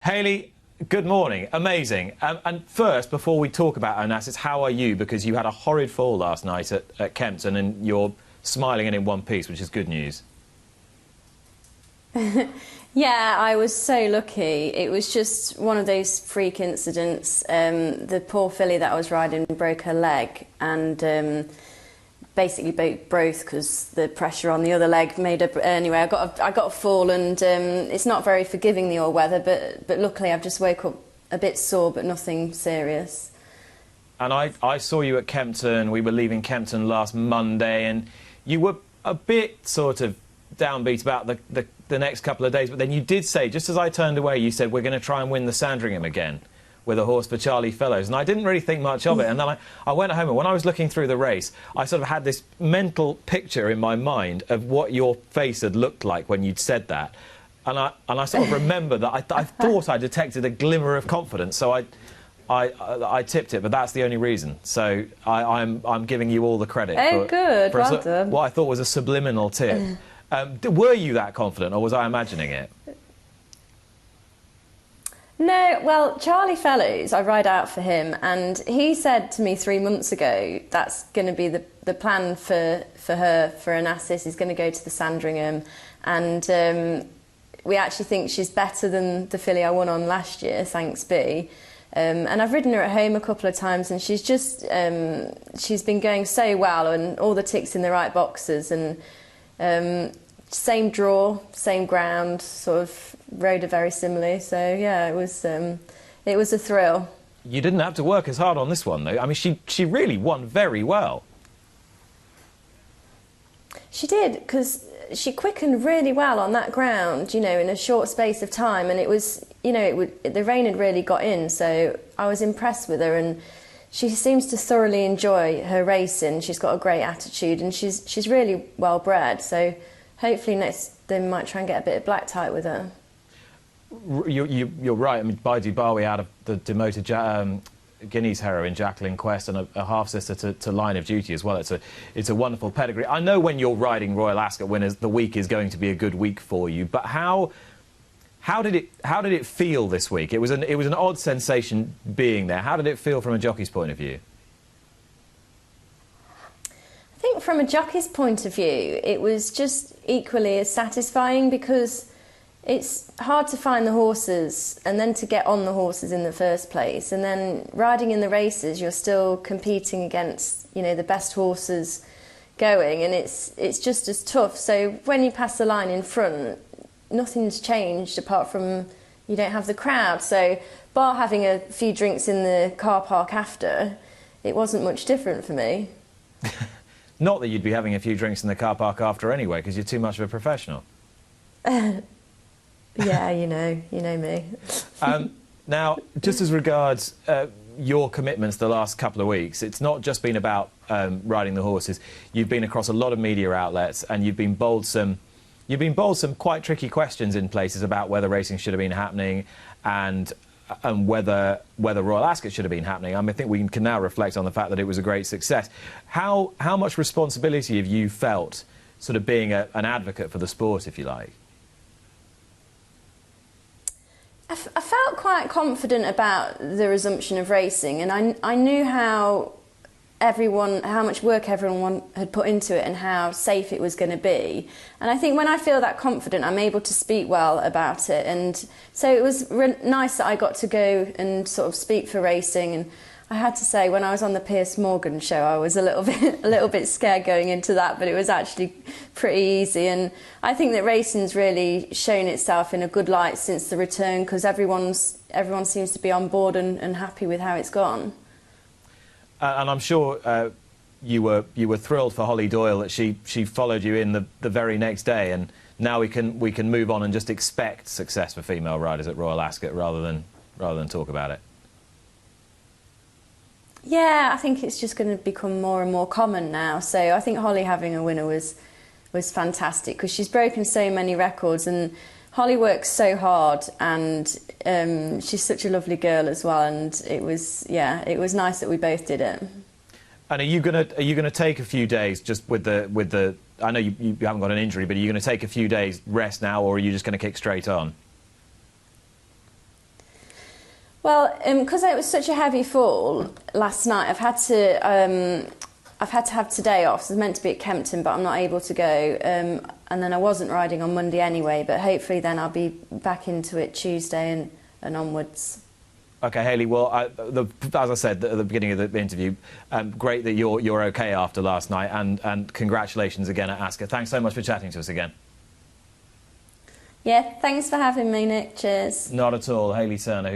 Hayley, good morning. Amazing. And first, before we talk about Onassis, how are you? Because you had a horrid fall last night at Kempton and you're smiling and in one piece, which is good news. Yeah, I was so lucky. It was just one of those freak incidents. The poor filly that I was riding broke her leg and basically broke because the pressure on the other leg made her... Anyway, I got a fall and it's not very forgiving, the all weather, but luckily I've just woke up a bit sore but nothing serious. And I saw you at Kempton. We were leaving Kempton last Monday and you were a bit sort of downbeat about the next couple of days, but then you did say, just as I turned away, you said, we're going to try and win the Sandringham again with a horse for Charlie Fellows. And I didn't really think much of it. And then I went home, and when I was looking through the race, I sort of had this mental picture in my mind of what your face had looked like when you'd said that. And I sort of remember that I thought I detected a glimmer of confidence, so I tipped it, but that's the only reason. So I'm giving you all the credit good, for well done. what I thought was a subliminal tip. Were you that confident, or was I imagining it? No, well, Charlie Fellows, I ride out for him, and he said to me 3 months ago that's going to be the plan for her, for Onassis, is going to go to the Sandringham, and we actually think she's better than the filly I won on last year, thanks be. And I've ridden her at home a couple of times, and she's just she's been going so well, and all the ticks in the right boxes, and same draw, same ground, sort of rode her very similarly. So yeah, it was a thrill. You didn't have to work as hard on this one, though. I mean, she really won very well. She did, because she quickened really well on that ground, you know, in a short space of time, and it was, you know, the rain had really got in, so I was impressed with her, and she seems to thoroughly enjoy her racing. She's got a great attitude, and she's really well bred, so hopefully next they might try and get a bit of black type with her. You're right. I mean, Baidu Bawi out of the demoted Guineas heroine Jacqueline Quest, and a half-sister to Line of Duty as well. It's a wonderful pedigree. I know when you're riding Royal Ascot winners, the week is going to be a good week for you, but how did it feel this week? It was an odd sensation being there. How did it feel from a jockey's point of view? I think from a jockey's point of view, it was just equally as satisfying, because it's hard to find the horses and then to get on the horses in the first place, and then riding in the races you're still competing against, you know, the best horses going, and it's just as tough. So when you pass the line in front, nothing's changed apart from you don't have the crowd. So bar having a few drinks in the car park after, it wasn't much different for me. Not that you'd be having a few drinks in the car park after anyway, because you're too much of a professional. Yeah, you know me. Now, just as regards your commitments the last couple of weeks, it's not just been about riding the horses. You've been across a lot of media outlets, and you've been bowled some quite tricky questions in places about whether racing should have been happening and whether Royal Ascot should have been happening. I mean, I think we can now reflect on the fact that it was a great success. How much responsibility have you felt, sort of being an advocate for the sport, if you like? I felt quite confident about the resumption of racing, and I knew how much work everyone had put into it and how safe it was going to be. And I think when I feel that confident, I'm able to speak well about it. And so it was nice that I got to go and sort of speak for racing. And I had to say, when I was on the Piers Morgan show, I was a little bit scared going into that, but it was actually pretty easy. And I think that racing's really shown itself in a good light since the return, because everyone seems to be on board and happy with how it's gone. And I'm sure you were thrilled for Holly Doyle that she followed you in the very next day, and now we can move on and just expect success for female riders at Royal Ascot rather than talk about it. Yeah, I think it's just going to become more and more common now. So I think Holly having a winner was fantastic, because she's broken so many records, and Holly works so hard, and she's such a lovely girl as well. And it was nice that we both did it. And are you gonna take a few days just with the? I know you haven't got an injury, but are you going to take a few days rest now, or are you just going to kick straight on? Well, because it was such a heavy fall last night, I've had to have today off. So I was meant to be at Kempton, but I'm not able to go. And then I wasn't riding on Monday anyway, but hopefully then I'll be back into it Tuesday and onwards. OK, Hayley, well, as I said at the beginning of the interview, great that you're OK after last night, and congratulations again at Ascot. Thanks so much for chatting to us again. Yeah, thanks for having me, Nick. Cheers. Not at all. Hayley Turner.